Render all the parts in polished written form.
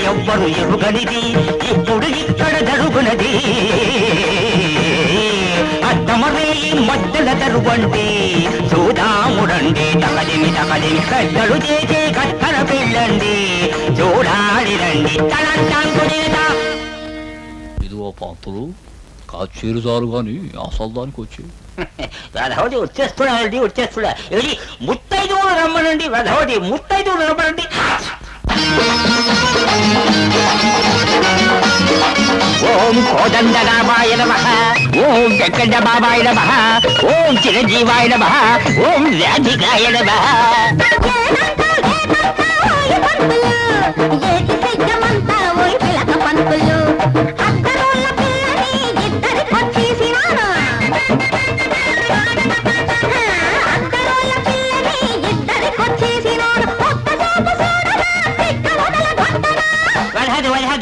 ఎవ్వరు ఎరుగనిది ఇప్పుడు ఇక్కడ జరుగునది. అద్దమరే మధ్యల జరుగండి చూదాముడండి తగదిమి తగదిమి పెద్దలు చేసే కత్తర పెళ్ళండి చూడాలి రండి తలంటాంకునేదా. ఇదిగో పంతులు కాచేరు చాలు గాని అసలు దానికి వచ్చి వెధవది వచ్చేస్తున్నా ఇది ముత్తైదువులు రమ్మనండి. వెధవది ముత్తైదువులు రమ్మనండి. ఓం కోదండ రామాయ నమః, ఓం వెంకట బాబాయ నమః, ఓం చిరంజీవాయ నమః, ఓం రాధికాయ నమః.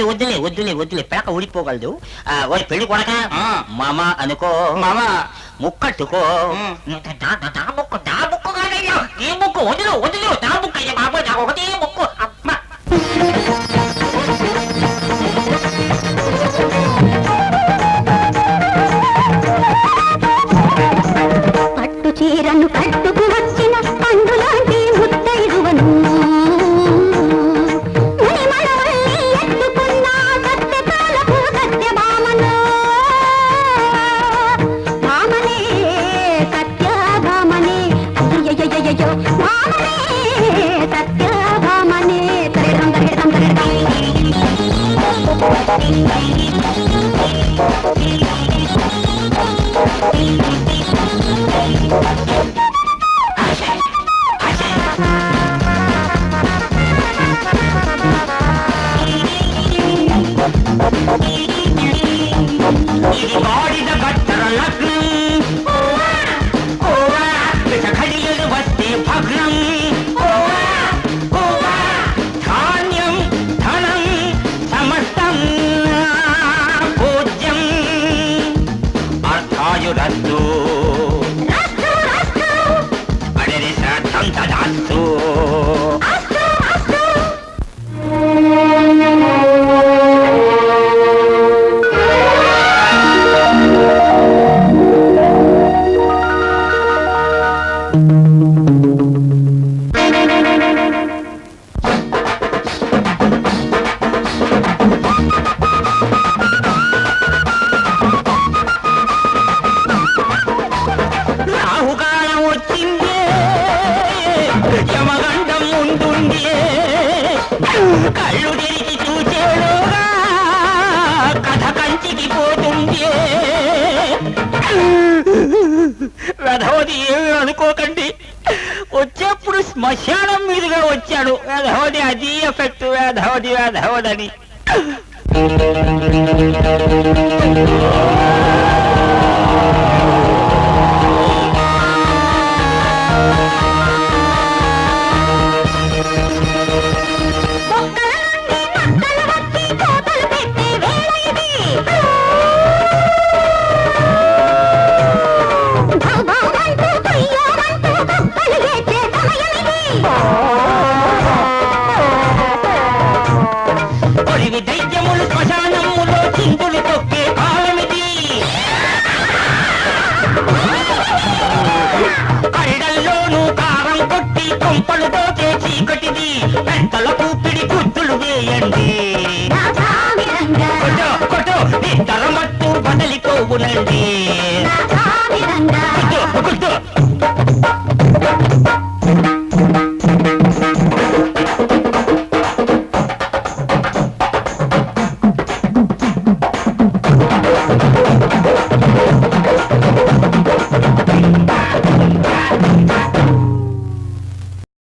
వద్దులే వద్దులే వద్దులే పిలక ఊడిపోగలదు. ఓ పెళ్లి కొడక మామ అనుకో, మామ ముక్కట్టుకో. నా ముక్కు కాదయ్యా, నీ ముక్కు వదిలు వదిలు. నా ముక్కు అయ్యా బాబు, నా ఒకటే ముక్కు. అమ్మ పట్టు చీరను కట్టుకు వచ్చిన పండులాంటి ముత్తైదువను కళ్ళు తెరిచి చూచేలోగా కథ కంచికి పోతుంది. వెధవది ఏమి అనుకోకండి, వచ్చేప్పుడు శ్మశానం మీదుగా వచ్చాడు. వెధవది అది ఎఫెక్ట్. వెధవది వెధవదని